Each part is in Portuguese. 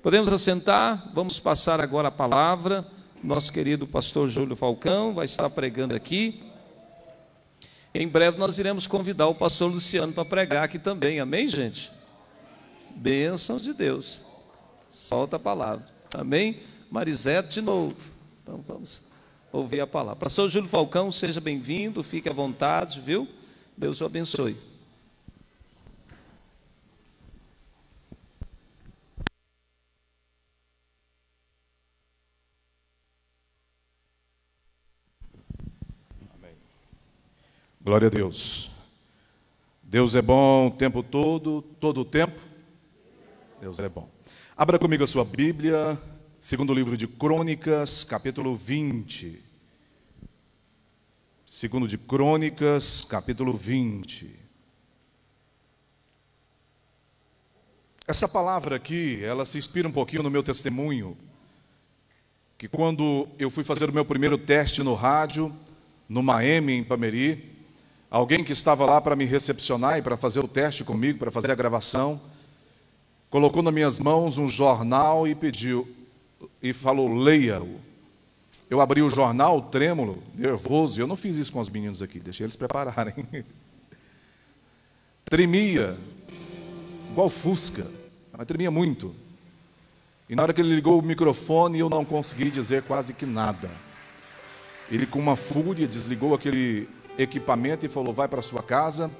Podemos assentar, vamos passar agora a palavra. Nosso querido pastor Júlio Falcão vai estar pregando aqui. Em breve nós iremos convidar o pastor Luciano para pregar aqui também, amém, gente? Bênção de Deus. Solta a palavra, amém? Marisete de novo. Então vamos ouvir a palavra. Pastor Júlio Falcão, seja bem-vindo, fique à vontade, viu? Deus o abençoe. Glória a Deus. Deus é bom o tempo todo o tempo. Deus é bom. Abra comigo a sua Bíblia, segundo livro de Crônicas, capítulo 20. Segundo de Crônicas, capítulo 20. Essa palavra aqui, ela se inspira um pouquinho no meu testemunho, que quando eu fui fazer o meu primeiro teste no rádio, numa M em Pameri, alguém que estava lá para me recepcionar e para fazer o teste comigo, para fazer a gravação, colocou nas minhas mãos um jornal e pediu, e falou, leia-o. Eu abri o jornal, trêmulo, nervoso, eu não fiz isso com os meninos aqui, deixei eles prepararem. Tremia, igual Fusca, mas tremia muito. E na hora que ele ligou o microfone, eu não consegui dizer quase que nada. Ele, com uma fúria, desligou aquele equipamento e falou, vai para sua casa.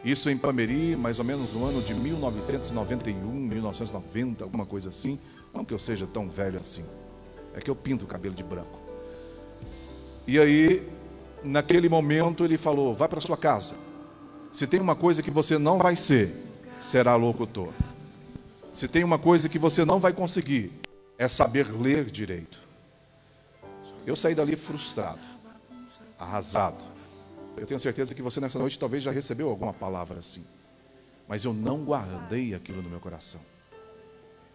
Isso em Pameri, mais ou menos no ano de 1991, 1990, alguma coisa assim. Não que eu seja tão velho assim, é que eu pinto o cabelo de branco. E aí, naquele momento, ele falou, vai para sua casa. Se tem uma coisa que você não vai ser, será locutor. Se tem uma coisa que você não vai conseguir, é saber ler direito. Eu saí dali frustrado, arrasado. Eu tenho certeza que você nessa noite talvez já recebeu alguma palavra assim. Mas eu não guardei aquilo no meu coração.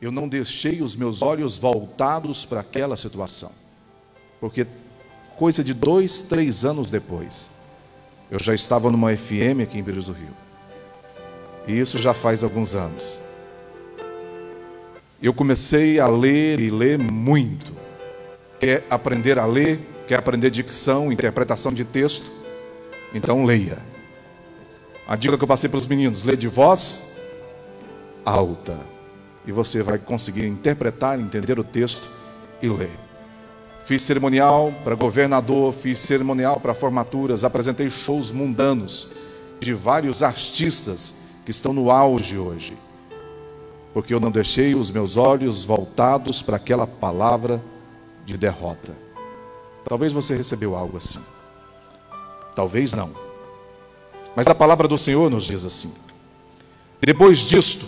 Eu não deixei os meus olhos voltados para aquela situação. Porque coisa de 2, 3 anos depois, eu já estava numa FM aqui em Beira do Rio. E isso já faz alguns anos. Eu comecei a ler e ler muito. Quer aprender a ler, quer aprender dicção, interpretação de texto? Então leia. A dica que eu passei para os meninos, lê de voz alta. E você vai conseguir interpretar, entender o texto e ler. Fiz cerimonial para governador, fiz cerimonial para formaturas, apresentei shows mundanos de vários artistas que estão no auge hoje. Porque eu não deixei os meus olhos voltados para aquela palavra de derrota. Talvez você recebeu algo assim. Talvez não. Mas a palavra do Senhor nos diz assim. Depois disto,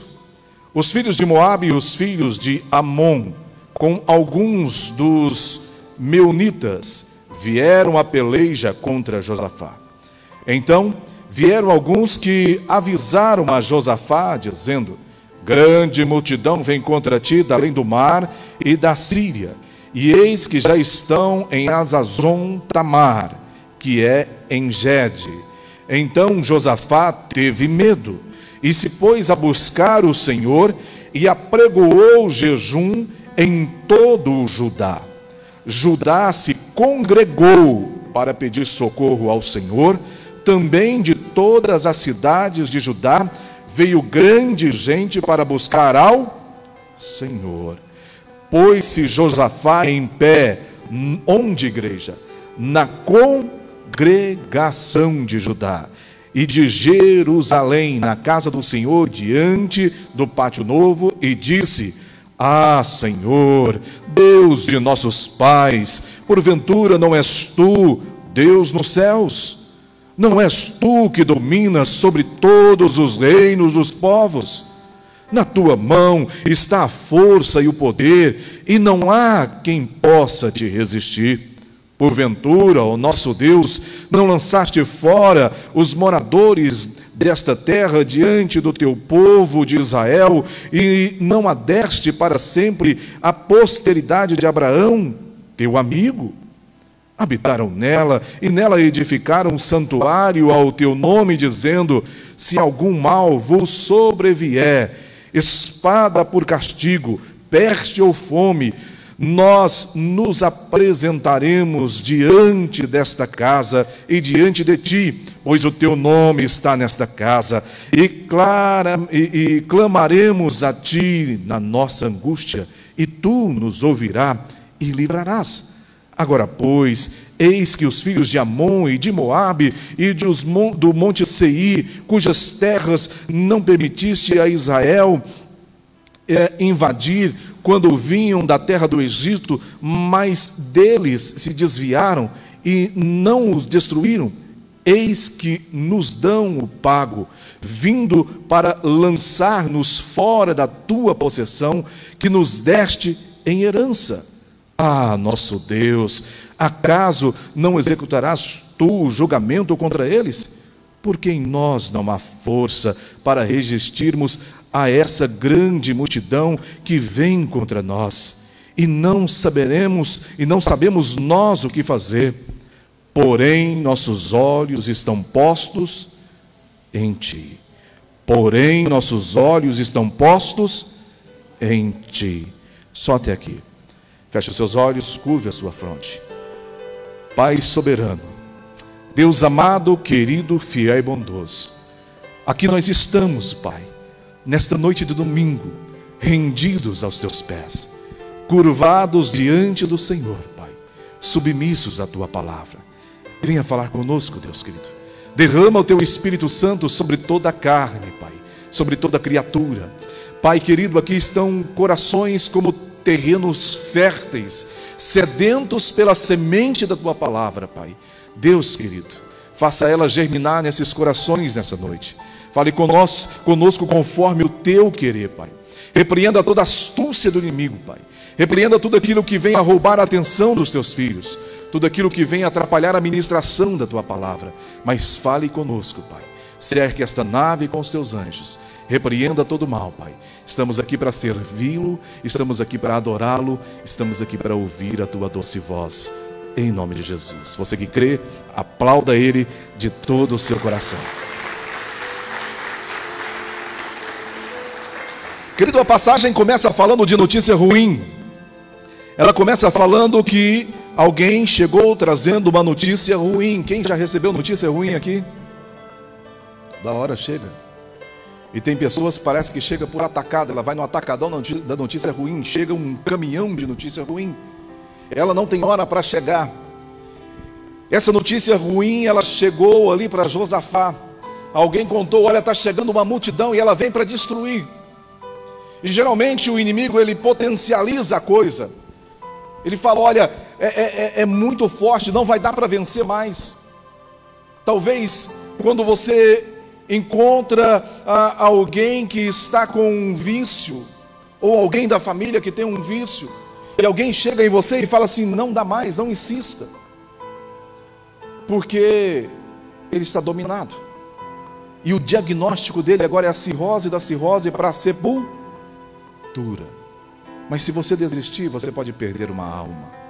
os filhos de Moabe e os filhos de Amon, com alguns dos meunitas, vieram à peleja contra Josafá. Então vieram alguns que avisaram a Josafá, dizendo, grande multidão vem contra ti, da além do mar e da Síria, e eis que já estão em Hazazon Tamar, que é em Gede. Então Josafá teve medo, e se pôs a buscar o Senhor, e apregoou jejum em todo o Judá. Judá se congregou para pedir socorro ao Senhor, também de todas as cidades de Judá, veio grande gente para buscar ao Senhor. Pôs-se Josafá em pé, onde, igreja? Na congregação de Judá e de Jerusalém, na casa do Senhor, diante do pátio novo, e disse, ah, Senhor, Deus de nossos pais, porventura não és tu, Deus nos céus? Não és tu que dominas sobre todos os reinos dos povos? Na tua mão está a força e o poder, e não há quem possa te resistir. Porventura, ó nosso Deus, não lançaste fora os moradores desta terra diante do teu povo de Israel, e não a deste para sempre a posteridade de Abraão, teu amigo? Habitaram nela, e nela edificaram um santuário ao teu nome, dizendo, se algum mal vos sobrevier, espada por castigo, peste ou fome, nós nos apresentaremos diante desta casa e diante de ti, pois o teu nome está nesta casa, e clamaremos a ti na nossa angústia, e tu nos ouvirás e livrarás. Agora, pois, eis que os filhos de Amon e de Moabe e do monte Seir, cujas terras não permitiste a Israel invadir quando vinham da terra do Egito, mas deles se desviaram e não os destruíram, eis que nos dão o pago, vindo para lançar-nos fora da tua possessão, que nos deste em herança. Ah, nosso Deus, acaso não executarás tu o julgamento contra eles? Porque em nós não há força para resistirmos a essa grande multidão que vem contra nós, e não sabemos nós o que fazer. Porém, nossos olhos estão postos em ti. Porém, nossos olhos estão postos em ti. Só até aqui. Feche os seus olhos, curve a sua fronte. Pai soberano, Deus amado, querido, fiel e bondoso, aqui nós estamos, Pai, nesta noite de domingo, rendidos aos teus pés, curvados diante do Senhor, Pai, submissos à tua palavra. Venha falar conosco, Deus querido. Derrama o teu Espírito Santo sobre toda a carne, Pai, sobre toda criatura. Pai querido, aqui estão corações como terrenos férteis, sedentos pela semente da tua palavra, Pai. Deus querido, faça ela germinar nesses corações nessa noite. Fale conosco conforme o teu querer, Pai. Repreenda toda a astúcia do inimigo, Pai. Repreenda tudo aquilo que vem a roubar a atenção dos teus filhos, tudo aquilo que vem a atrapalhar a ministração da tua palavra. Mas fale conosco, Pai. Cerque esta nave com os teus anjos. Repreenda todo o mal, Pai. Estamos aqui para servi-lo, estamos aqui para adorá-lo, estamos aqui para ouvir a tua doce voz. Em nome de Jesus. Você que crê, aplauda ele de todo o seu coração. Querido, a passagem começa falando de notícia ruim. Ela começa falando que alguém chegou trazendo uma notícia ruim. Quem já recebeu notícia ruim aqui? Da hora chega. E tem pessoas, parece que chega por atacado. Ela vai no atacadão da notícia ruim. Chega um caminhão de notícia ruim. Ela não tem hora para chegar. Essa notícia ruim, ela chegou ali para Josafá. Alguém contou, olha, está chegando uma multidão e ela vem para destruir. E geralmente o inimigo, ele potencializa a coisa. Ele fala, olha, é muito forte, não vai dar para vencer mais. Talvez quando você encontra alguém que está com um vício, ou alguém da família que tem um vício, e alguém chega em você e fala assim, não dá mais, não insista, porque ele está dominado, e o diagnóstico dele agora é a cirrose da cirrose para a sepultura. Mas se você desistir, você pode perder uma alma.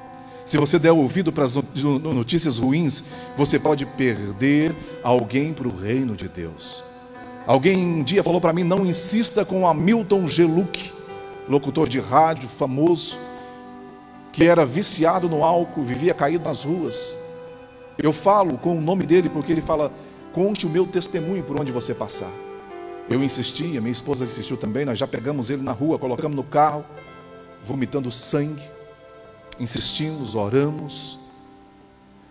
Se você der ouvido para as notícias ruins, você pode perder alguém para o reino de Deus. Alguém um dia falou para mim, não insista com Hamilton Geluck, locutor de rádio famoso, que era viciado no álcool, vivia caído nas ruas. Eu falo com o nome dele porque ele fala, conte o meu testemunho por onde você passar. Eu insisti, a minha esposa insistiu também, nós já pegamos ele na rua, colocamos no carro, vomitando sangue, insistimos, oramos.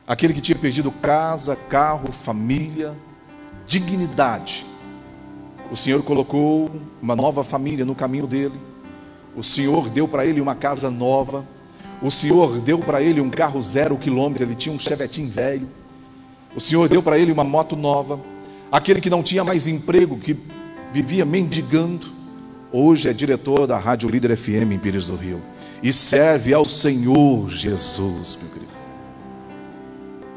Aquele que tinha perdido casa, carro, família, dignidade, o Senhor colocou uma nova família no caminho dele. O Senhor deu para ele uma casa nova. O Senhor deu para ele um carro 0 quilômetro, ele tinha um chevetinho velho. O Senhor deu para ele uma moto nova. Aquele que não tinha mais emprego, que vivia mendigando, hoje é diretor da Rádio Líder FM em Pires do Rio. E serve ao Senhor Jesus, meu querido.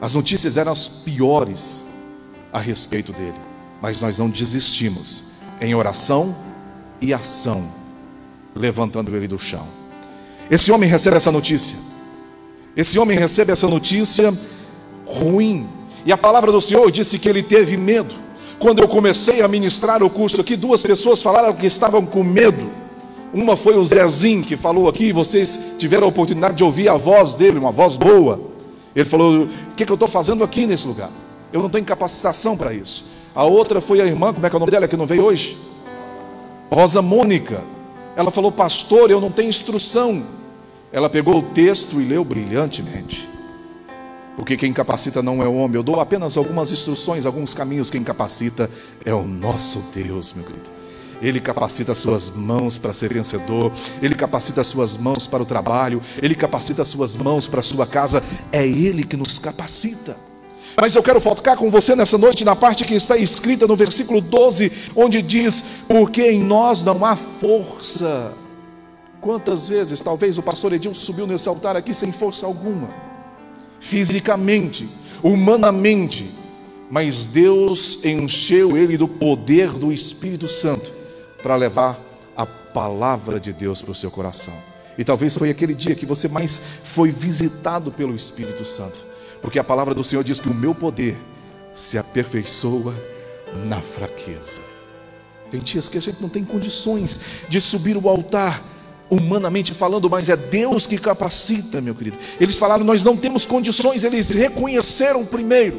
As notícias eram as piores a respeito dele. Mas nós não desistimos em oração e ação, levantando ele do chão. Esse homem recebe essa notícia. Esse homem recebe essa notícia ruim. E a palavra do Senhor disse que ele teve medo. Quando eu comecei a ministrar o curso aqui, 2 pessoas falaram que estavam com medo. Uma foi o Zezinho, que falou aqui, vocês tiveram a oportunidade de ouvir a voz dele, uma voz boa. Ele falou: o que eu estou fazendo aqui nesse lugar? Eu não tenho capacitação para isso. A outra foi a irmã, como é que é o nome dela, que não veio hoje? Rosa Mônica. Ela falou: pastor, eu não tenho instrução. Ela pegou o texto e leu brilhantemente. Porque quem capacita não é o homem. Eu dou apenas algumas instruções, alguns caminhos. Quem capacita é o nosso Deus, meu querido. Ele capacita as suas mãos para ser vencedor. Ele capacita as suas mãos para o trabalho. Ele capacita as suas mãos para a sua casa. É Ele que nos capacita. Mas eu quero focar com você nessa noite na parte que está escrita no versículo 12, onde diz: porque em nós não há força. Quantas vezes talvez o pastor Edilson subiu nesse altar aqui sem força alguma, fisicamente, humanamente, mas Deus encheu ele do poder do Espírito Santo para levar a palavra de Deus para o seu coração. E talvez foi aquele dia que você mais foi visitado pelo Espírito Santo, porque a palavra do Senhor diz que o meu poder se aperfeiçoa na fraqueza. Tem dias que a gente não tem condições de subir o altar, humanamente falando, mas é Deus que capacita, meu querido. Eles falaram: nós não temos condições. Eles reconheceram primeiro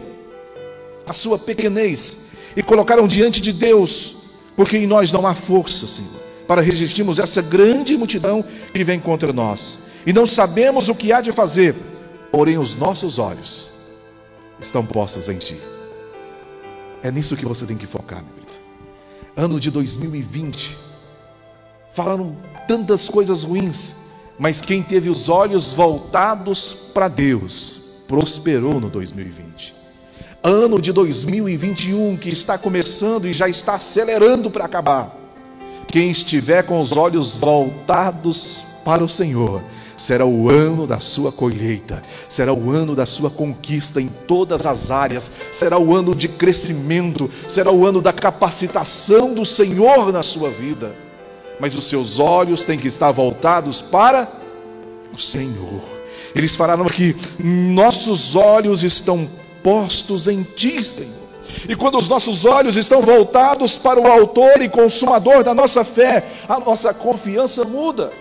a sua pequenez e colocaram diante de Deus: porque em nós não há força, Senhor, para resistirmos essa grande multidão que vem contra nós, e não sabemos o que há de fazer, porém os nossos olhos estão postos em Ti. É nisso que você tem que focar, meu querido. Ano de 2020, falaram tantas coisas ruins, mas quem teve os olhos voltados para Deus prosperou no 2020. Ano de 2021 que está começando e já está acelerando para acabar, quem estiver com os olhos voltados para o Senhor, será o ano da sua colheita, será o ano da sua conquista em todas as áreas, será o ano de crescimento, será o ano da capacitação do Senhor na sua vida. Mas os seus olhos têm que estar voltados para o Senhor. Eles falaram aqui: nossos olhos estão postos em Ti, Senhor. E quando os nossos olhos estão voltados para o autor e consumador da nossa fé, a nossa confiança muda.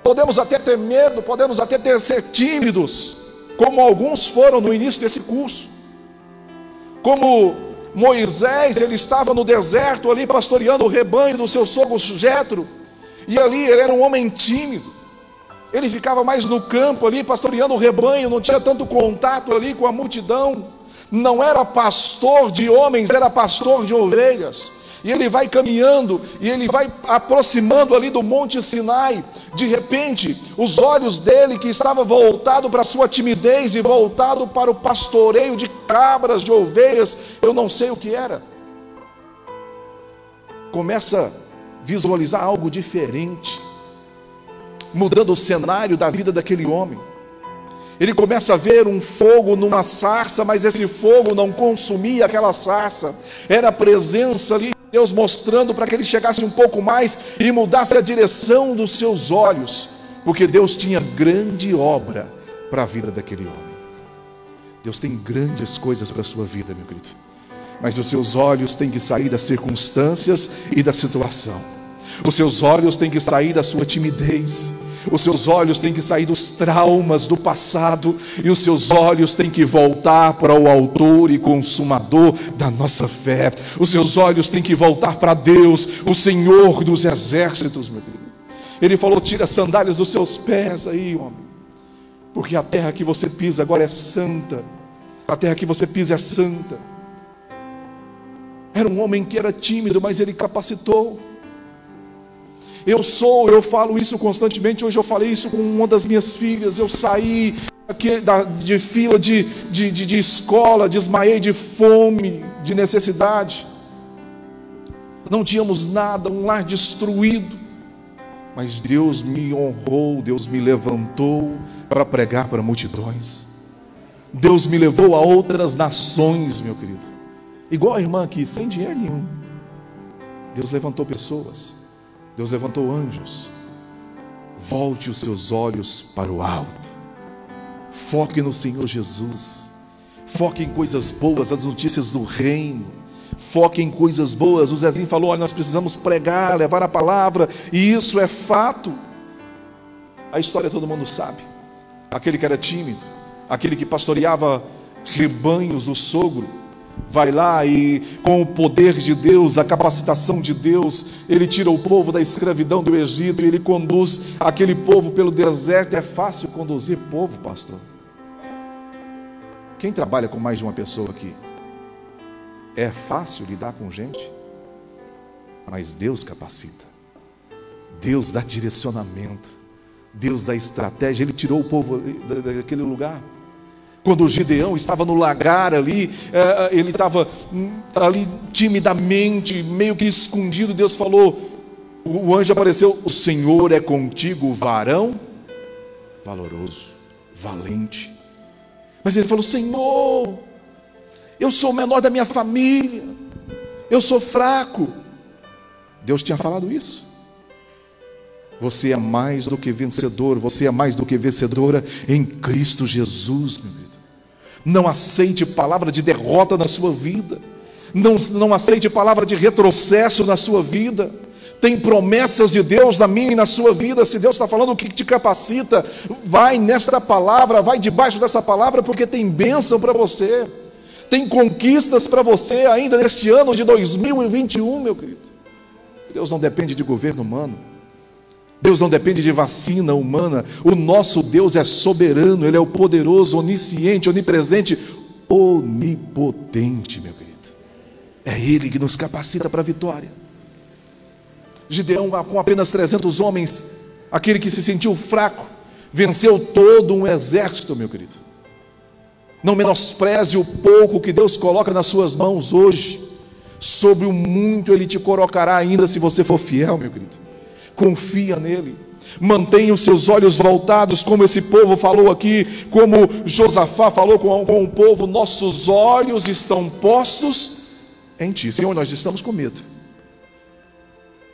Podemos até ter medo, podemos até ser tímidos, como alguns foram no início desse curso. Como Moisés, ele estava no deserto ali pastoreando o rebanho do seu sogro Jetro, e ali ele era um homem tímido. Ele ficava mais no campo ali pastoreando o rebanho, não tinha tanto contato ali com a multidão. Não era pastor de homens, era pastor de ovelhas. E ele vai caminhando, e ele vai aproximando ali do Monte Sinai. De repente, os olhos dele, que estavam voltados para a sua timidez e voltado para o pastoreio de cabras, de ovelhas, eu não sei o que era, começa a visualizar algo diferente, mudando o cenário da vida daquele homem. Ele começa a ver um fogo numa sarça, mas esse fogo não consumia aquela sarça, era a presença ali de Deus mostrando para que ele chegasse um pouco mais e mudasse a direção dos seus olhos, porque Deus tinha grande obra para a vida daquele homem. Deus tem grandes coisas para a sua vida, meu querido, mas os seus olhos têm que sair das circunstâncias e da situação. Os seus olhos têm que sair da sua timidez. Os seus olhos têm que sair dos traumas do passado, e os seus olhos têm que voltar para o autor e consumador da nossa fé. Os seus olhos têm que voltar para Deus, o Senhor dos exércitos, meu querido. Ele falou: tira as sandálias dos seus pés aí, homem, porque a terra que você pisa agora é santa. A terra que você pisa é santa. Era um homem que era tímido, mas ele capacitou. Eu falo isso constantemente. Hoje eu falei isso com uma das minhas filhas. Eu saí de fila de escola, desmaiei de fome, de necessidade. Não tínhamos nada, um lar destruído. Mas Deus me honrou, Deus me levantou para pregar para multidões. Deus me levou a outras nações, meu querido. Igual a irmã aqui, sem dinheiro nenhum. Deus levantou pessoas. Deus levantou anjos. Volte os seus olhos para o alto. Foque no Senhor Jesus. Foque em coisas boas, as notícias do reino. Foque em coisas boas. O Zezinho falou, olha, nós precisamos pregar, levar a palavra, e isso é fato. A história todo mundo sabe. Aquele que era tímido, aquele que pastoreava rebanhos do sogro, vai lá e com o poder de Deus, a capacitação de Deus, ele tira o povo da escravidão do Egito e ele conduz aquele povo pelo deserto. É fácil conduzir povo, pastor? Quem trabalha com mais de uma pessoa aqui? É fácil lidar com gente? Mas Deus capacita, Deus dá direcionamento, Deus dá estratégia. Ele tirou o povo daquele lugar. Quando o Gideão estava no lagar ali, ele estava ali timidamente, meio que escondido. Deus falou, o anjo apareceu, o Senhor é contigo, varão valoroso, valente. Mas ele falou, Senhor, eu sou o menor da minha família, eu sou fraco. Deus tinha falado isso. Você é mais do que vencedor, você é mais do que vencedora em Cristo Jesus, meu querido. Não aceite palavra de derrota na sua vida, não aceite palavra de retrocesso na sua vida. Tem promessas de Deus na minha e na sua vida. Se Deus está falando o que te capacita, vai nesta palavra, vai debaixo dessa palavra, porque tem bênção para você, tem conquistas para você ainda neste ano de 2021, meu querido. Deus não depende de governo humano, Deus não depende de vacina humana. O nosso Deus é soberano, Ele é o poderoso, onisciente, onipresente, onipotente, meu querido. É Ele que nos capacita para a vitória. Gideão, com apenas 300 homens, aquele que se sentiu fraco, venceu todo um exército, meu querido. Não menospreze o pouco que Deus coloca nas suas mãos hoje. Sobre o muito Ele te colocará ainda, se você for fiel, meu querido. Confia nele, mantenha os seus olhos voltados, como esse povo falou aqui, como Josafá falou com o povo, nossos olhos estão postos em ti. Senhor, nós estamos com medo,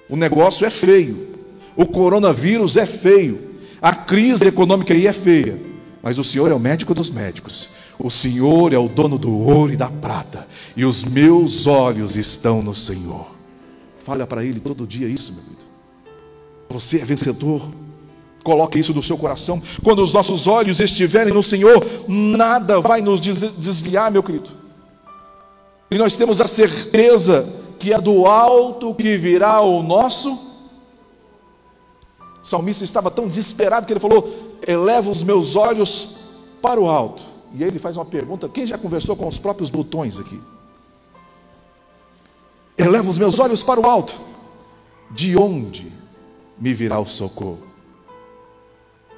o negócio é feio, o coronavírus é feio, a crise econômica aí é feia, mas o Senhor é o médico dos médicos, o Senhor é o dono do ouro e da prata, e os meus olhos estão no Senhor. Fala para Ele todo dia isso, meu querido. Você é vencedor, coloque isso no seu coração. Quando os nossos olhos estiverem no Senhor, nada vai nos desviar, meu querido. E nós temos a certeza que é do alto que virá o nosso. O salmista estava tão desesperado que ele falou, eleva os meus olhos para o alto. E aí ele faz uma pergunta, quem já conversou com os próprios botões aqui? Eleva os meus olhos para o alto, de onde me virá o socorro?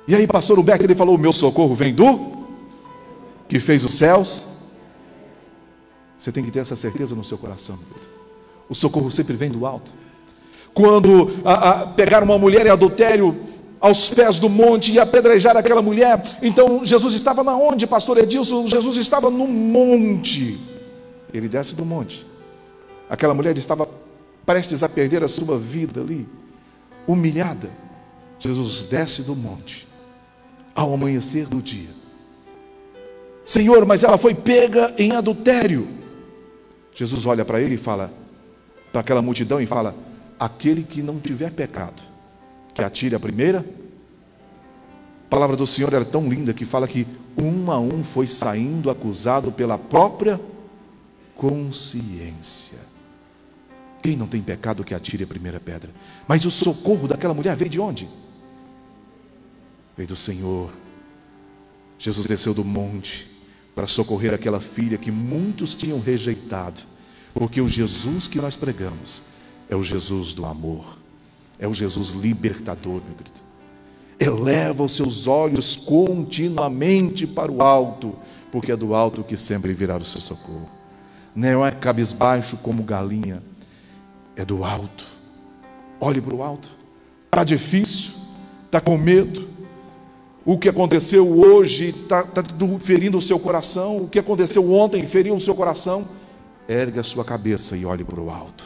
E aí pastor Humberto, ele falou, o meu socorro vem do que fez os céus. Você tem que ter essa certeza no seu coração, meu querido. O socorro sempre vem do alto. Quando pegaram uma mulher em adultério aos pés do monte e apedrejaram aquela mulher, então Jesus estava na onde, pastor Edilson? Jesus estava no monte. Ele desce do monte. Aquela mulher estava prestes a perder a sua vida ali, humilhada. Jesus desce do monte ao amanhecer do dia. Senhor, mas ela foi pega em adultério. Jesus olha para ele e fala, para aquela multidão, e fala, aquele que não tiver pecado, que atire a primeira. A palavra do Senhor era tão linda que fala que um a um foi saindo acusado pela própria consciência. Quem não tem pecado que atire a primeira pedra. Mas o socorro daquela mulher veio de onde? Veio do Senhor. Jesus desceu do monte para socorrer aquela filha que muitos tinham rejeitado, porque o Jesus que nós pregamos é o Jesus do amor, é o Jesus libertador, meu querido. Eleva os seus olhos continuamente para o alto, porque é do alto que sempre virá o seu socorro. Não é cabisbaixo como galinha, é do alto. Olhe para o alto. Está difícil, está com medo. O que aconteceu hoje está ferindo o seu coração. O que aconteceu ontem feriu o seu coração. Ergue a sua cabeça e olhe para o alto.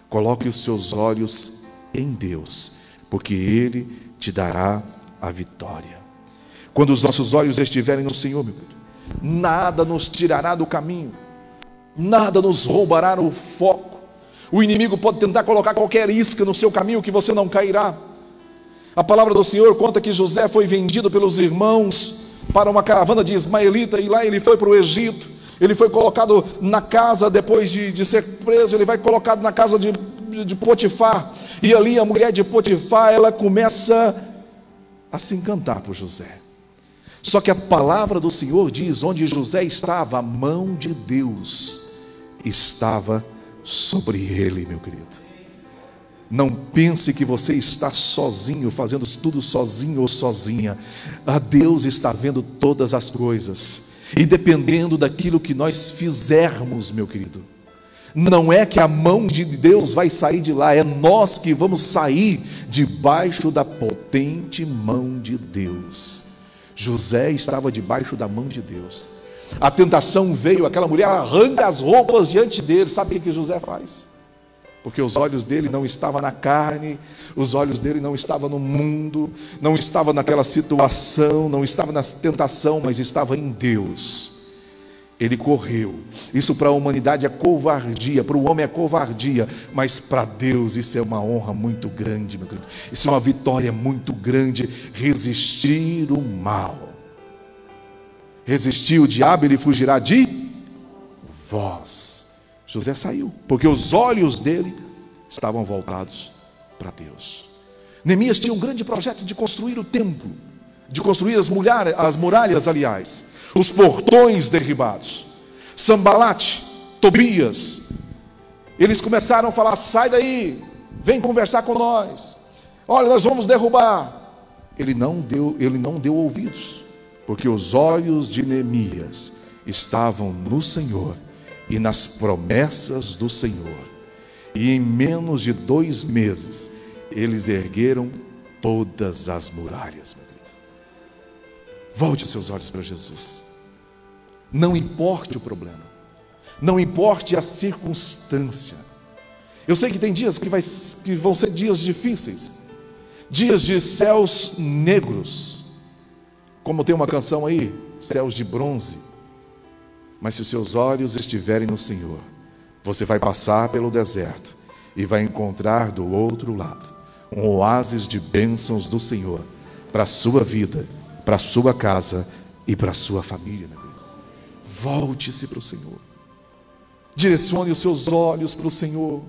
Coloque os seus olhos em Deus, porque Ele te dará a vitória. Quando os nossos olhos estiverem no Senhor, meu querido, nada nos tirará do caminho. Nada nos roubará o foco. O inimigo pode tentar colocar qualquer isca no seu caminho que você não cairá. A palavra do Senhor conta que José foi vendido pelos irmãos para uma caravana de ismaelita, e lá ele foi para o Egito. Ele foi colocado na casa, depois de ser preso, ele vai colocado na casa de Potifar. E ali a mulher de Potifar, ela começa a se encantar por José. Só que a palavra do Senhor diz: onde José estava, a mão de Deus estava sobre ele, meu querido. Não pense que você está sozinho, fazendo tudo sozinho ou sozinha. A Deus está vendo todas as coisas, e dependendo daquilo que nós fizermos, meu querido, não é que a mão de Deus vai sair de lá, é nós que vamos sair debaixo da potente mão de Deus. José estava debaixo da mão de Deus. A tentação veio, aquela mulher arranca as roupas diante dele. Sabe o que José faz? Porque os olhos dele não estavam na carne, os olhos dele não estavam no mundo, não estavam naquela situação, não estava na tentação, mas estava em Deus. Ele correu. Isso para a humanidade é covardia, para o homem é covardia, mas para Deus isso é uma honra muito grande, meu querido. Isso é uma vitória muito grande. Resistir o mal. Resistir o diabo, ele fugirá de vós. José saiu, porque os olhos dele estavam voltados para Deus. Neemias tinha um grande projeto de construir o templo, de construir as muralhas, aliás, os portões derribados. Sanbalate, Tobias, eles começaram a falar: sai daí, vem conversar com nós, olha, nós vamos derrubar. Ele não deu ouvidos, porque os olhos de Neemias estavam no Senhor e nas promessas do Senhor. E em menos de 2 meses eles ergueram todas as muralhas, meu querido. Volte os seus olhos para Jesus. Não importe o problema, não importe a circunstância. Eu sei que tem dias que vão ser dias difíceis, dias de céus negros, como tem uma canção aí, céus de bronze. Mas se os seus olhos estiverem no Senhor, você vai passar pelo deserto e vai encontrar do outro lado um oásis de bênçãos do Senhor para a sua vida, para a sua casa e para a sua família, meu querido. Volte-se para o Senhor. Direcione os seus olhos para o Senhor.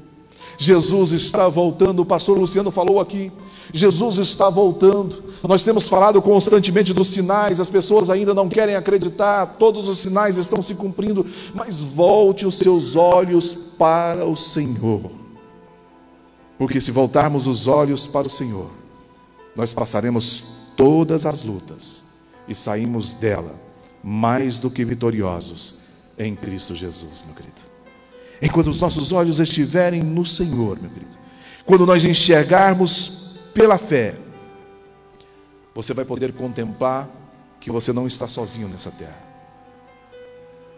Jesus está voltando. O pastor Luciano falou aqui, Jesus está voltando. Nós temos falado constantemente dos sinais. As pessoas ainda não querem acreditar. Todos os sinais estão se cumprindo. Mas volte os seus olhos para o Senhor, porque se voltarmos os olhos para o Senhor, nós passaremos todas as lutas e saímos dela mais do que vitoriosos em Cristo Jesus, meu querido. Enquanto os nossos olhos estiverem no Senhor, meu querido, quando nós enxergarmos pela fé, você vai poder contemplar que você não está sozinho nessa terra.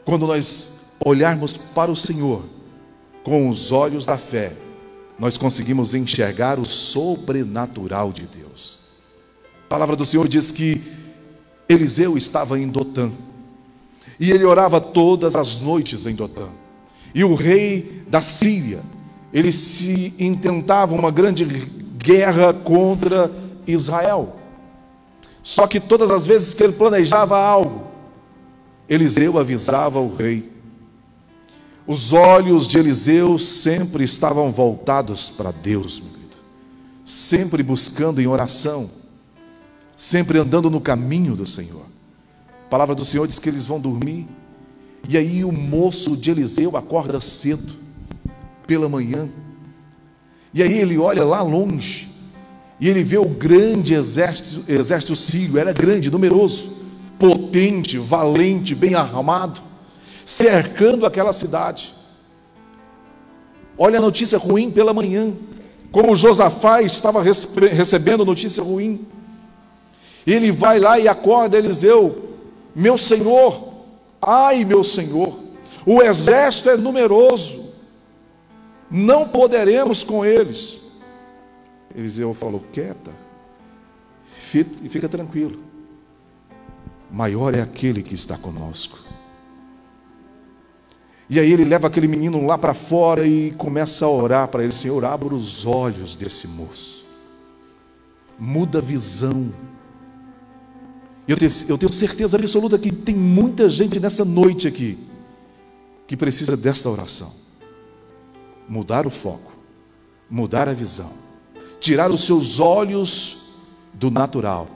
Quando nós olharmos para o Senhor com os olhos da fé, nós conseguimos enxergar o sobrenatural de Deus. A palavra do Senhor diz que Eliseu estava em Dotã, e ele orava todas as noites em Dotã. E o rei da Síria, ele se intentava uma grande guerra contra Israel. Só que todas as vezes que ele planejava algo, Eliseu avisava o rei. Os olhos de Eliseu sempre estavam voltados para Deus, meu querido. Sempre buscando em oração, sempre andando no caminho do Senhor. A palavra do Senhor diz que eles vão dormir, e aí o moço de Eliseu acorda cedo, pela manhã, e aí ele olha lá longe, e ele vê o grande exército sírio. Era grande, numeroso, potente, valente, bem armado, cercando aquela cidade. Olha a notícia ruim pela manhã, como Josafá estava recebendo notícia ruim. Ele vai lá e acorda Eliseu: meu senhor, ai meu senhor, o exército é numeroso, não poderemos com eles. Eliseu falou: quieta, fica tranquilo, maior é aquele que está conosco. E aí ele leva aquele menino lá para fora e começa a orar para ele: Senhor, abra os olhos desse moço, muda a visão. Eu tenho certeza absoluta que tem muita gente nessa noite aqui que precisa desta oração. Mudar o foco, mudar a visão, tirar os seus olhos do natural,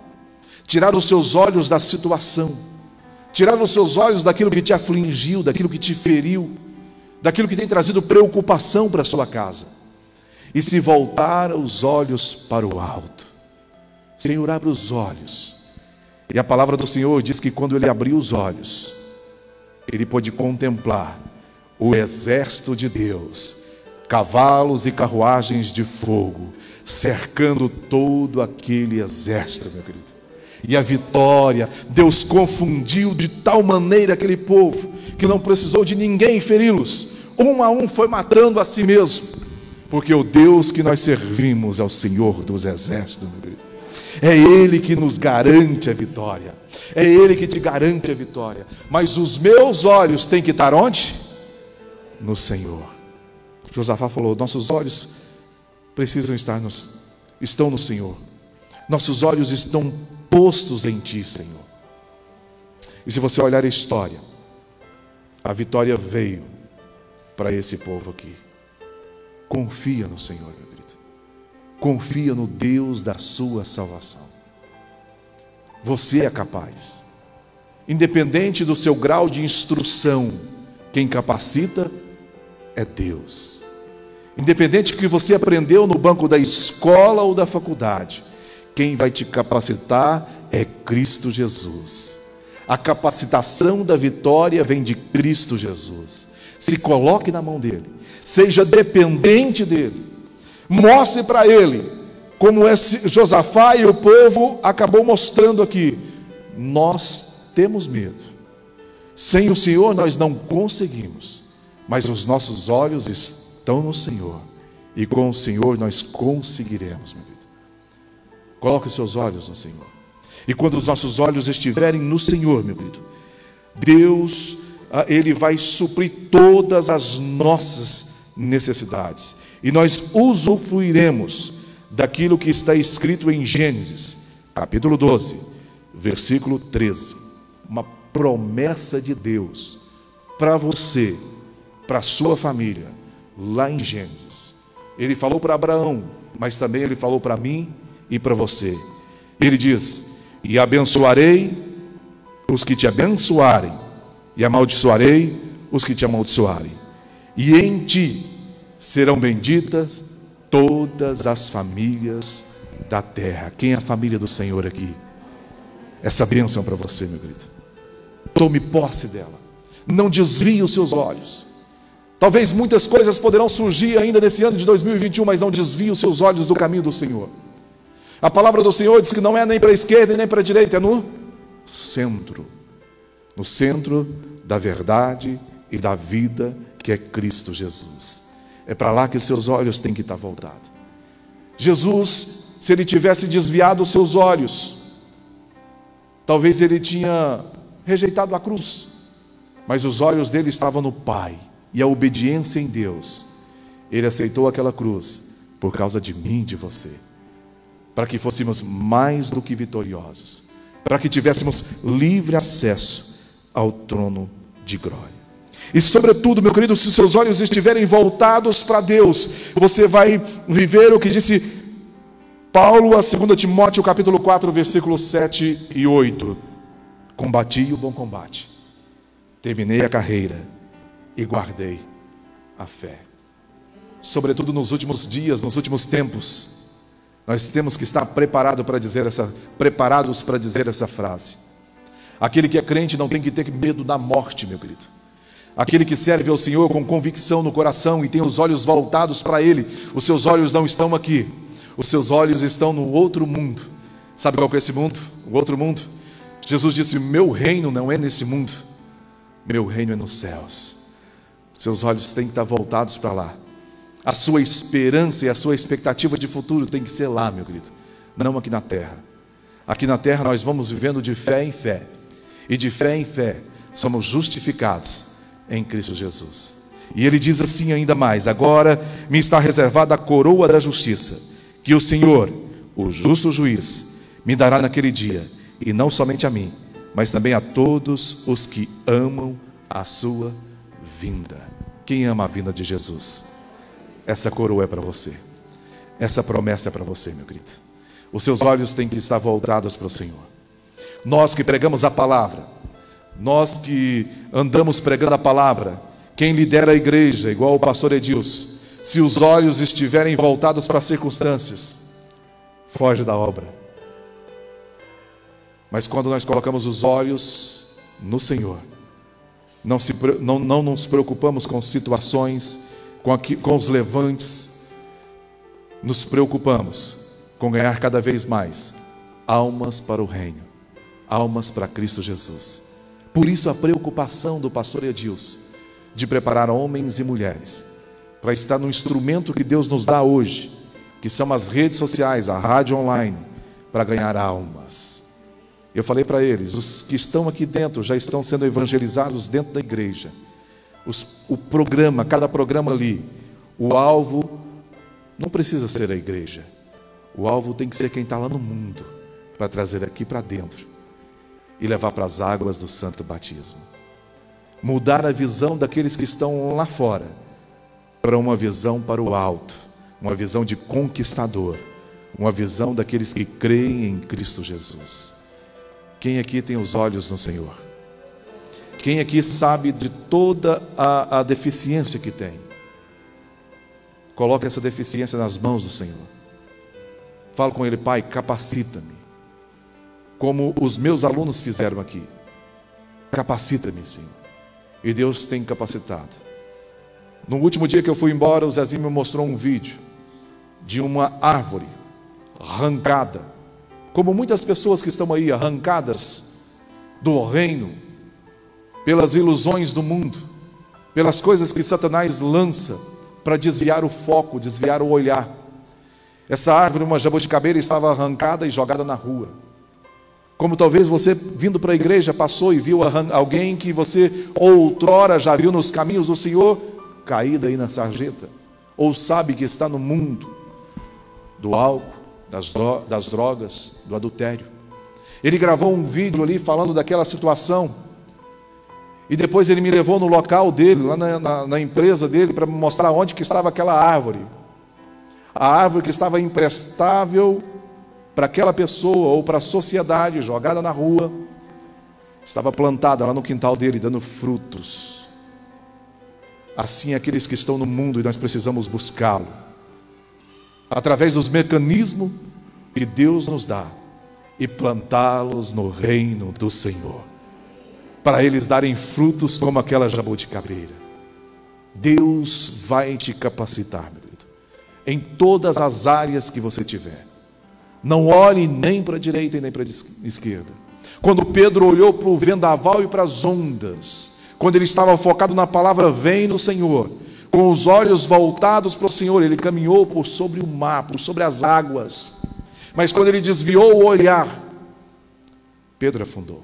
tirar os seus olhos da situação, tirar os seus olhos daquilo que te afligiu, daquilo que te feriu, daquilo que tem trazido preocupação para a sua casa, e se voltar os olhos para o alto. Senhor, abre os olhos. E a palavra do Senhor diz que quando ele abriu os olhos, ele pôde contemplar o exército de Deus, cavalos e carruagens de fogo, cercando todo aquele exército, meu querido. E a vitória, Deus confundiu de tal maneira aquele povo, que não precisou de ninguém feri-los. Um a um foi matando a si mesmo, porque o Deus que nós servimos é o Senhor dos exércitos, meu querido. É Ele que nos garante a vitória, é Ele que te garante a vitória. Mas os meus olhos têm que estar onde? No Senhor. Josafá falou: nossos olhos precisam estão no Senhor. Nossos olhos estão postos em Ti, Senhor. E se você olhar a história, a vitória veio para esse povo aqui. Confia no Senhor, meu querido. Confia no Deus da sua salvação. Você é capaz. Independente do seu grau de instrução, quem capacita é Deus. Independente do que você aprendeu no banco da escola ou da faculdade, quem vai te capacitar é Cristo Jesus. A capacitação da vitória vem de Cristo Jesus. Se coloque na mão dele, seja dependente dele, mostre para ele, como esse Josafá e o povo acabou mostrando aqui: nós temos medo, sem o Senhor nós não conseguimos, mas os nossos olhos estão no Senhor, e com o Senhor nós conseguiremos, meu querido. Coloque os seus olhos no Senhor, e quando os nossos olhos estiverem no Senhor, meu querido, Deus, Ele vai suprir todas as nossas necessidades, e nós usufruiremos daquilo que está escrito em Gênesis, capítulo 12, versículo 13, uma promessa de Deus para você, para a sua família, lá em Gênesis. Ele falou para Abraão, mas também ele falou para mim e para você. Ele diz: e abençoarei os que te abençoarem, e amaldiçoarei os que te amaldiçoarem, e em ti serão benditas todas as famílias da terra. Quem é a família do Senhor aqui? Essa bênção para você, meu querido. Tome posse dela. Não desvie os seus olhos. Talvez muitas coisas poderão surgir ainda nesse ano de 2021, mas não desvie os seus olhos do caminho do Senhor. A palavra do Senhor diz que não é nem para a esquerda nem para a direita, é no centro. No centro da verdade e da vida, que é Cristo Jesus. É para lá que os seus olhos têm que estar voltados. Jesus, se ele tivesse desviado os seus olhos, talvez ele tinha rejeitado a cruz, mas os olhos dele estavam no Pai, e a obediência em Deus. Ele aceitou aquela cruz por causa de mim e de você, para que fôssemos mais do que vitoriosos, para que tivéssemos livre acesso ao trono de glória. E sobretudo, meu querido, se seus olhos estiverem voltados para Deus, você vai viver o que disse Paulo a 2 Timóteo capítulo 4, versículos 7 e 8. Combati o bom combate, terminei a carreira e guardei a fé. Sobretudo nos últimos dias, nos últimos tempos, nós temos que estar preparados para dizer essa frase. Aquele que é crente não tem que ter medo da morte, meu querido. Aquele que serve ao Senhor com convicção no coração e tem os olhos voltados para Ele, os seus olhos não estão aqui, os seus olhos estão no outro mundo. Sabe qual que é esse mundo? O outro mundo? Jesus disse: meu reino não é nesse mundo, meu reino é nos céus. Seus olhos têm que estar voltados para lá. A sua esperança e a sua expectativa de futuro tem que ser lá, meu querido, não aqui na terra. Aqui na terra nós vamos vivendo de fé em fé, e de fé em fé somos justificados em Cristo Jesus. E ele diz assim ainda mais: agora me está reservada a coroa da justiça, que o Senhor, o justo juiz, me dará naquele dia, e não somente a mim, mas também a todos os que amam a sua vinda. Quem ama a vinda de Jesus? Essa coroa é para você. Essa promessa é para você, meu querido. Os seus olhos têm que estar voltados para o Senhor. Nós que pregamos a palavra, nós que andamos pregando a palavra, quem lidera a igreja, igual o pastor Edilson, se os olhos estiverem voltados para as circunstâncias, foge da obra. Mas quando nós colocamos os olhos no Senhor, não nos preocupamos com situações, com os levantes, nos preocupamos com ganhar cada vez mais almas para o reino, almas para Cristo Jesus. Por isso a preocupação do pastor Edilson de preparar homens e mulheres para estar no instrumento que Deus nos dá hoje, que são as redes sociais, a rádio online, para ganhar almas. Eu falei para eles, os que estão aqui dentro já estão sendo evangelizados dentro da igreja. O programa, cada programa ali, o alvo não precisa ser a igreja. O alvo tem que ser quem está lá no mundo, para trazer aqui para dentro e levar para as águas do santo batismo. Mudar a visão daqueles que estão lá fora para uma visão para o alto, uma visão de conquistador, uma visão daqueles que creem em Cristo Jesus. Quem aqui tem os olhos no Senhor? Quem aqui sabe de toda a deficiência que tem? Coloca essa deficiência nas mãos do Senhor. Fala com Ele: Pai, capacita-me, como os meus alunos fizeram aqui. Capacita-me, Senhor. E Deus tem capacitado. No último dia que eu fui embora, o Zezinho me mostrou um vídeo de uma árvore arrancada, como muitas pessoas que estão aí arrancadas do reino, pelas ilusões do mundo, pelas coisas que Satanás lança para desviar o foco, desviar o olhar. Essa árvore, uma jabuticabeira, estava arrancada e jogada na rua. Como talvez você, vindo para a igreja, passou e viu alguém que você outrora já viu nos caminhos do Senhor, caída aí na sarjeta, ou sabe que está no mundo do álcool, das drogas, do adultério. Ele gravou um vídeo ali falando daquela situação, e depois ele me levou no local dele, lá na empresa dele, para me mostrar onde que estava aquela árvore. A árvore que estava imprestável para aquela pessoa ou para a sociedade, jogada na rua, estava plantada lá no quintal dele, dando frutos. Assim, aqueles que estão no mundo, e nós precisamos buscá-lo através dos mecanismos que Deus nos dá, e plantá-los no reino do Senhor, para eles darem frutos como aquela jabuticabeira. Deus vai te capacitar, meu querido, em todas as áreas que você tiver. Não olhe nem para a direita e nem para a esquerda. Quando Pedro olhou para o vendaval e para as ondas, quando ele estava focado na palavra vem do Senhor, com os olhos voltados para o Senhor, ele caminhou por sobre o mar, por sobre as águas. Mas quando ele desviou o olhar, Pedro afundou.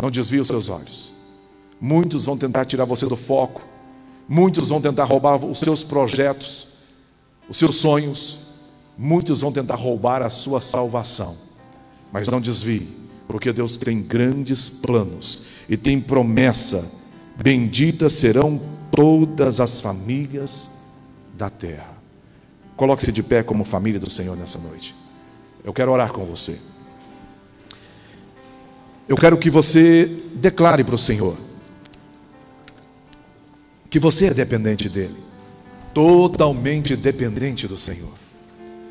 Não desvie os seus olhos. Muitos vão tentar tirar você do foco. Muitos vão tentar roubar os seus projetos, os seus sonhos. Muitos vão tentar roubar a sua salvação. Mas não desvie, porque Deus tem grandes planos e tem promessa: benditas serão todas as famílias da terra. Coloque-se de pé como família do Senhor nessa noite. Eu quero orar com você. Eu quero que você declare para o Senhor que você é dependente dEle, totalmente dependente do Senhor,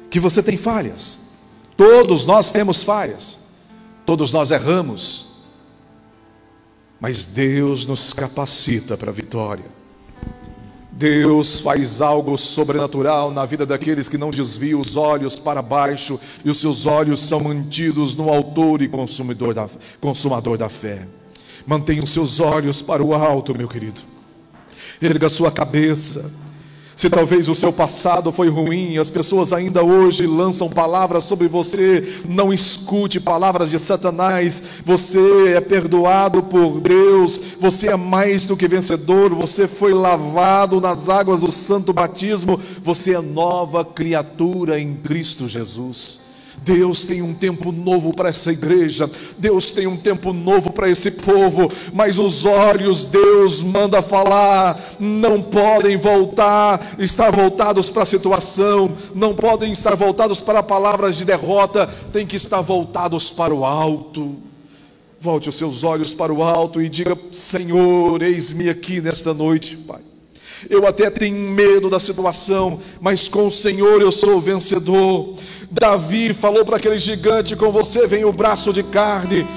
que você tem falhas. Todos nós temos falhas, todos nós erramos, mas Deus nos capacita para a vitória. Deus faz algo sobrenatural na vida daqueles que não desviam os olhos para baixo, e os seus olhos são mantidos no autor e consumador da fé. Mantenha os seus olhos para o alto, meu querido. Erga a sua cabeça. Se talvez o seu passado foi ruim, as pessoas ainda hoje lançam palavras sobre você, não escute palavras de Satanás. Você é perdoado por Deus, você é mais do que vencedor, você foi lavado nas águas do santo batismo, você é nova criatura em Cristo Jesus. Deus tem um tempo novo para essa igreja, Deus tem um tempo novo para esse povo, mas os olhos, Deus manda falar, não podem estar voltados para a situação, não podem estar voltados para palavras de derrota, tem que estar voltados para o alto. Volte os seus olhos para o alto e diga: Senhor, eis-me aqui nesta noite, Pai. Eu até tenho medo da situação, mas com o Senhor eu sou vencedor. Davi falou para aquele gigante: com você vem o braço de carne,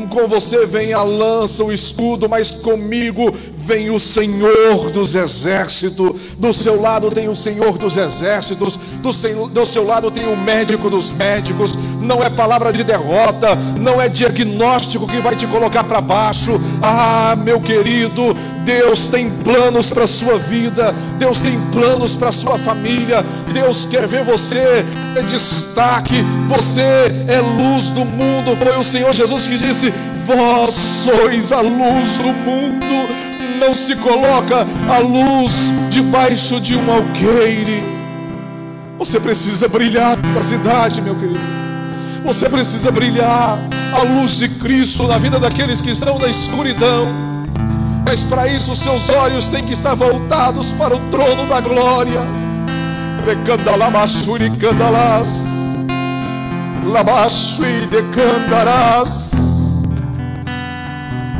com você vem a lança, o escudo, mas comigo vem o Senhor dos exércitos. Do seu lado tem o Senhor dos exércitos, do seu lado tem o médico dos médicos. Não é palavra de derrota, não é diagnóstico que vai te colocar para baixo. Ah, meu querido, Deus tem planos para a sua vida, Deus tem planos para a sua família. Deus quer ver você em destaque, você é luz do mundo. Foi o Senhor Jesus que disse: vós sois a luz do mundo. Não se coloca a luz debaixo de um alqueire. Você precisa brilhar na cidade, meu querido. Você precisa brilhar a luz de Cristo na vida daqueles que estão na escuridão. Mas para isso os seus olhos têm que estar voltados para o trono da glória.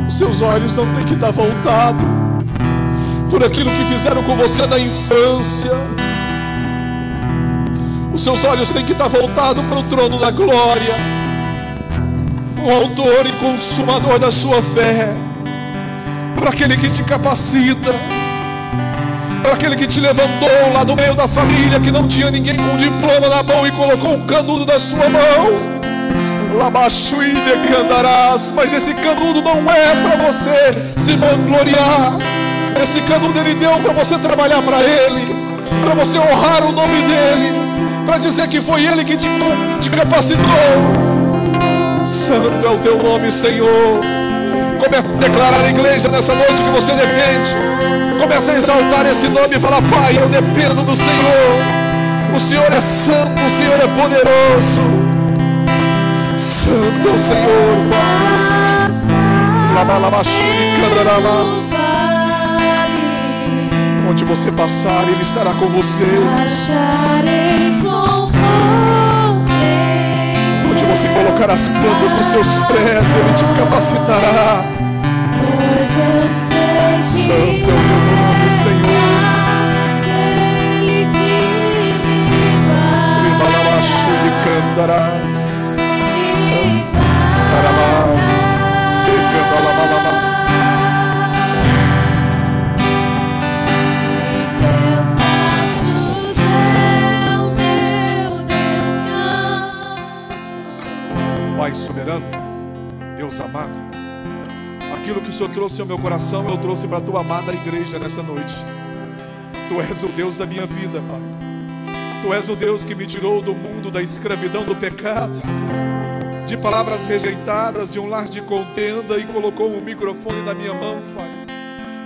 Os seus olhos não têm que estar voltados por aquilo que fizeram com você na infância. Os seus olhos têm que estar voltados para o trono da glória, o autor e consumador da sua fé, para aquele que te capacita, para aquele que te levantou lá do meio da família, que não tinha ninguém com diploma na mão e colocou um canudo na sua mão. Mas esse canudo não é para você se vangloriar. Esse canudo Ele deu para você trabalhar para Ele, para você honrar o nome dEle, para dizer que foi Ele que te capacitou. Santo é o teu nome, Senhor. Comece a declarar à igreja nessa noite que você depende. Comece a exaltar esse nome e falar: Pai, eu dependo do Senhor. O Senhor é santo, o Senhor é poderoso. Santo é o Senhor. Onde você passar, Ele estará com você. Onde você colocar as plantas dos seus pés, Ele te capacitará. Santo é o teu nome, Senhor. Ele cantarás. Pai soberano, Deus amado, aquilo que o Senhor trouxe ao meu coração, eu trouxe para a tua amada igreja nessa noite. Tu és o Deus da minha vida, Pai. Tu és o Deus que me tirou do mundo da escravidão do pecado, de palavras rejeitadas, de um lar de contenda, e colocou um microfone na minha mão, Pai,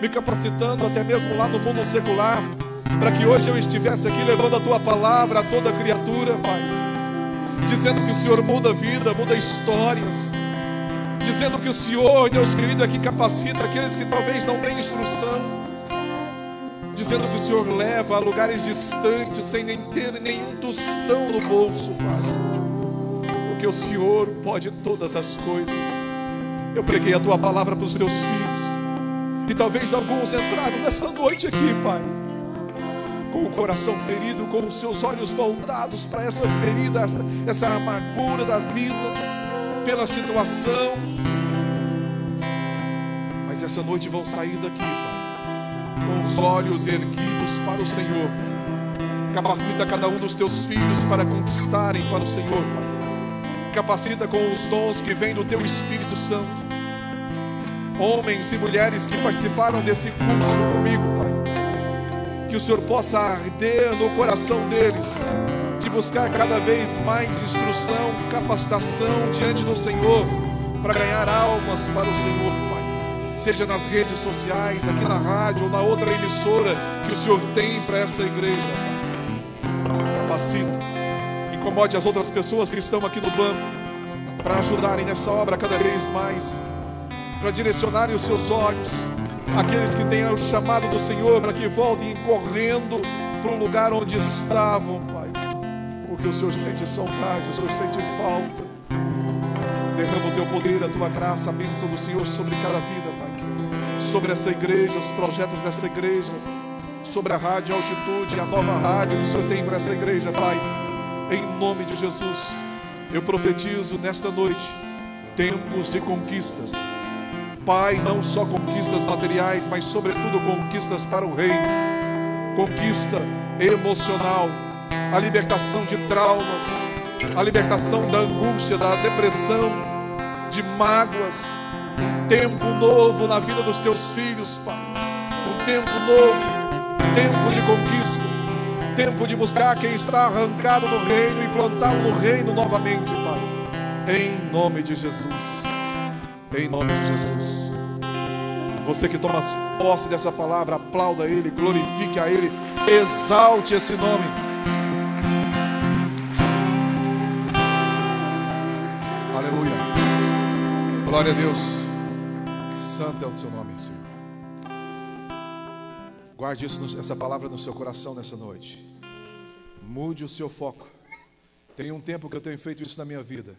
me capacitando até mesmo lá no mundo secular, para que hoje eu estivesse aqui levando a tua palavra a toda criatura, Pai, dizendo que o Senhor muda a vida, muda histórias, dizendo que o Senhor, Deus querido, é que capacita aqueles que talvez não têm instrução, dizendo que o Senhor leva a lugares distantes sem nem ter nenhum tostão no bolso, Pai, porque o Senhor pode todas as coisas. Eu preguei a tua palavra para os teus filhos, e talvez alguns entraram nessa noite aqui, Pai, com o coração ferido, com os seus olhos voltados para essa ferida, essa amargura da vida, pela situação, mas essa noite vão sair daqui, Pai, com os olhos erguidos para o Senhor. Capacita cada um dos teus filhos para conquistarem para o Senhor, Pai. Capacita com os dons que vêm do teu Espírito Santo. Homens e mulheres que participaram desse curso comigo, Pai, que o Senhor possa arder no coração deles, de buscar cada vez mais instrução, capacitação diante do Senhor, para ganhar almas para o Senhor, Pai. Seja nas redes sociais, aqui na rádio ou na outra emissora que o Senhor tem para essa igreja, Pai. Capacita, incomode as outras pessoas que estão aqui no banco, para ajudarem nessa obra cada vez mais, para direcionarem os seus olhos, aqueles que têm o chamado do Senhor, para que voltem correndo para o lugar onde estavam, Pai, porque o Senhor sente saudade, o Senhor sente falta. Derrama o teu poder, a tua graça, a bênção do Senhor sobre cada vida, Pai, sobre essa igreja, os projetos dessa igreja, sobre a Rádio Altitude, a nova rádio que o Senhor tem para essa igreja, Pai. Em nome de Jesus, eu profetizo nesta noite tempos de conquistas, Pai, não só conquistas materiais, mas sobretudo conquistas para o reino, conquista emocional, a libertação de traumas, a libertação da angústia, da depressão, de mágoas, um tempo novo na vida dos teus filhos, Pai, um tempo novo, tempo de conquista, tempo de buscar quem está arrancado do reino e plantá-lo no reino novamente, Pai, em nome de Jesus, em nome de Jesus. Você que toma posse dessa palavra, aplauda Ele, glorifique a Ele, exalte esse nome. Aleluia. Glória a Deus. Santo é o seu nome, Senhor. Guarde isso, essa palavra no seu coração nessa noite. Mude o seu foco. Tem um tempo que eu tenho feito isso na minha vida.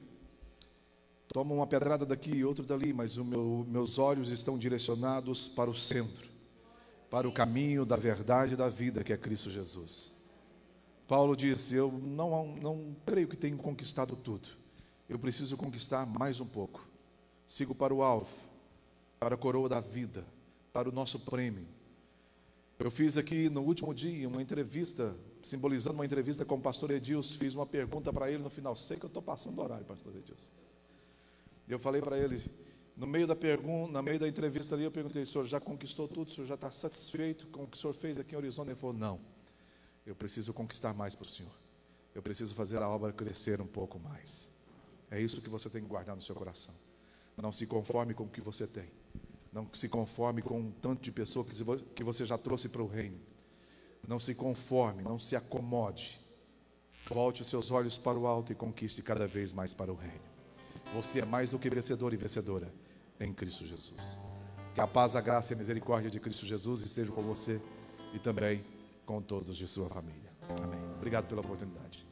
Tomo uma pedrada daqui e outra dali, mas meus olhos estão direcionados para o centro, para o caminho da verdade e da vida, que é Cristo Jesus. Paulo disse: eu não creio que tenho conquistado tudo. Eu preciso conquistar mais um pouco. Sigo para o alvo, para a coroa da vida, para o nosso prêmio. Eu fiz aqui no último dia uma entrevista, simbolizando uma entrevista com o pastor Edilson. Fiz uma pergunta para ele no final. Sei que eu estou passando o horário, pastor Edilson. Eu falei para ele, no meio da pergunta, no meio da entrevista ali, eu perguntei: o senhor já conquistou tudo? O senhor já está satisfeito com o que o senhor fez aqui em Horizonte? Ele falou: não, eu preciso conquistar mais para o Senhor. Eu preciso fazer a obra crescer um pouco mais. É isso que você tem que guardar no seu coração. Não se conforme com o que você tem. Não se conforme com um tanto de pessoa que você já trouxe para o reino. Não se conforme, não se acomode. Volte os seus olhos para o alto e conquiste cada vez mais para o reino. Você é mais do que vencedor e vencedora em Cristo Jesus. Que a paz, a graça e a misericórdia de Cristo Jesus estejam com você e também com todos de sua família. Amém. Obrigado pela oportunidade.